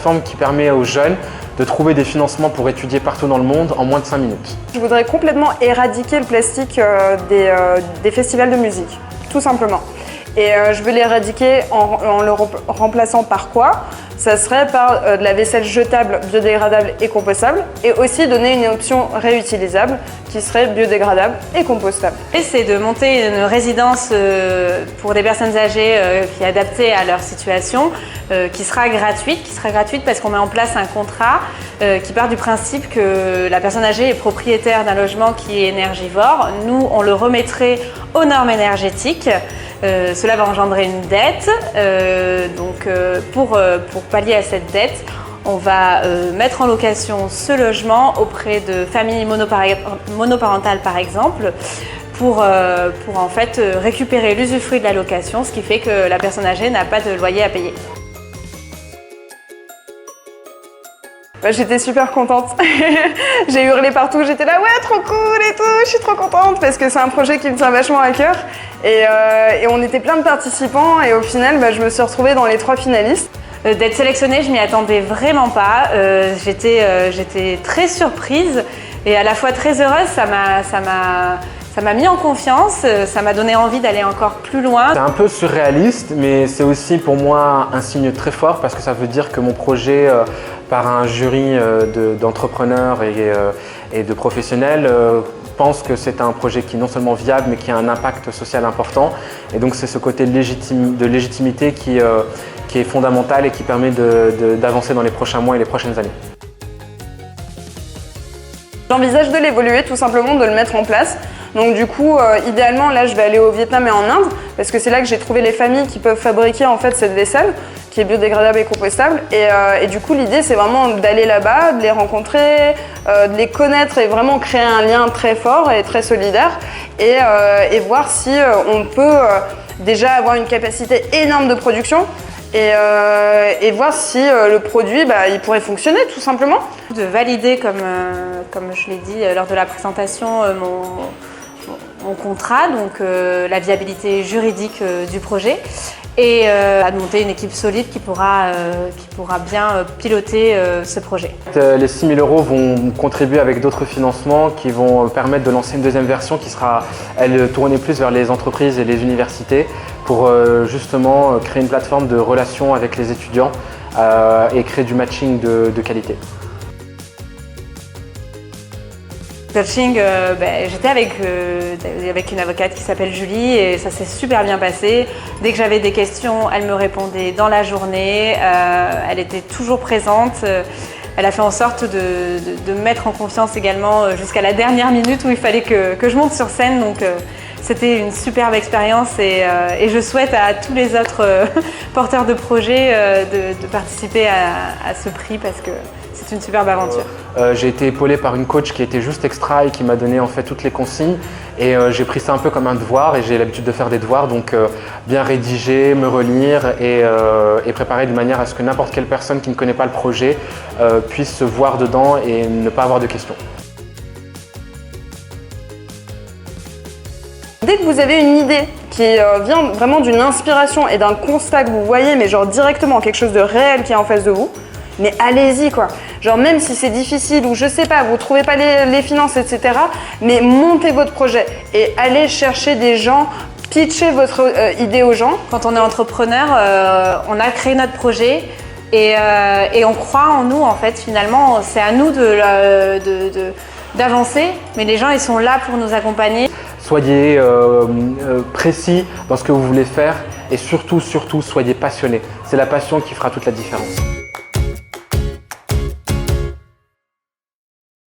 plateforme qui permet aux jeunes de trouver des financements pour étudier partout dans le monde en moins de 5 minutes. Je voudrais complètement éradiquer le plastique des festivals de musique, tout simplement. Et je veux l'éradiquer en le remplaçant par quoi? Ça serait par de la vaisselle jetable, biodégradable et compostable, et aussi donner une option réutilisable qui serait biodégradable et compostable. C'est de monter une résidence pour des personnes âgées qui est adaptée à leur situation, qui sera gratuite parce qu'on met en place un contrat qui part du principe que la personne âgée est propriétaire d'un logement qui est énergivore. Nous, on le remettrait aux normes énergétiques. Cela va engendrer une dette, pour pallier à cette dette, on va mettre en location ce logement auprès de familles monoparentales par exemple, pour en fait récupérer l'usufruit de la location, ce qui fait que la personne âgée n'a pas de loyer à payer. J'étais super contente. J'ai hurlé partout, j'étais là, ouais, trop cool et tout, je suis trop contente parce que c'est un projet qui me tient vachement à cœur. Et on était plein de participants et au final, je me suis retrouvée dans les 3 finalistes. D'être sélectionnée, je m'y attendais vraiment pas. J'étais très surprise et à la fois très heureuse. Ça m'a mis en confiance, ça m'a donné envie d'aller encore plus loin. C'est un peu surréaliste, mais c'est aussi pour moi un signe très fort parce que ça veut dire que mon projet, par un jury d'entrepreneurs et de professionnels, pense que c'est un projet qui est non seulement viable, mais qui a un impact social important. Et donc c'est ce côté de légitimité qui est fondamental et qui permet d'avancer dans les prochains mois et les prochaines années. J'envisage de l'évoluer, tout simplement de le mettre en place. Donc du coup, idéalement, là, je vais aller au Vietnam et en Inde, parce que c'est là que j'ai trouvé les familles qui peuvent fabriquer en fait cette vaisselle, qui est biodégradable et compostable. Et du coup, l'idée, c'est vraiment d'aller là-bas, de les rencontrer, de les connaître et vraiment créer un lien très fort et très solidaire, et voir si on peut déjà avoir une capacité énorme de production, et voir si le produit il pourrait fonctionner tout simplement. De valider, comme je l'ai dit lors de la présentation, mon contrat, donc la viabilité juridique du projet, et à monter une équipe solide qui pourra bien piloter ce projet. Les 6 000 € vont contribuer avec d'autres financements qui vont permettre de lancer une deuxième version qui sera, elle, tournée plus vers les entreprises et les universités pour justement créer une plateforme de relations avec les étudiants et créer du matching de qualité. Coaching, j'étais avec une avocate qui s'appelle Julie et ça s'est super bien passé. Dès que j'avais des questions, elle me répondait dans la journée, elle était toujours présente. Elle a fait en sorte de me mettre en confiance également jusqu'à la dernière minute où il fallait que je monte sur scène. Donc c'était une superbe expérience et je souhaite à tous les autres porteurs de projets de participer à ce prix parce que c'est une superbe aventure. J'ai été épaulé par une coach qui était juste extra et qui m'a donné en fait toutes les consignes et j'ai pris ça un peu comme un devoir et j'ai l'habitude de faire des devoirs, donc bien rédiger, me relire et préparer de manière à ce que n'importe quelle personne qui ne connaît pas le projet puisse se voir dedans et ne pas avoir de questions. Dès que vous avez une idée qui vient vraiment d'une inspiration et d'un constat que vous voyez, mais genre directement quelque chose de réel qui est en face de vous, mais allez-y quoi. Genre même si c'est difficile ou je sais pas, vous trouvez pas les finances, etc. Mais montez votre projet et allez chercher des gens, pitchez votre idée aux gens. Quand on est entrepreneur, on a créé notre projet et on croit en nous en fait. Finalement, c'est à nous d'avancer, mais les gens ils sont là pour nous accompagner. Soyez précis dans ce que vous voulez faire et surtout, soyez passionné. C'est la passion qui fera toute la différence.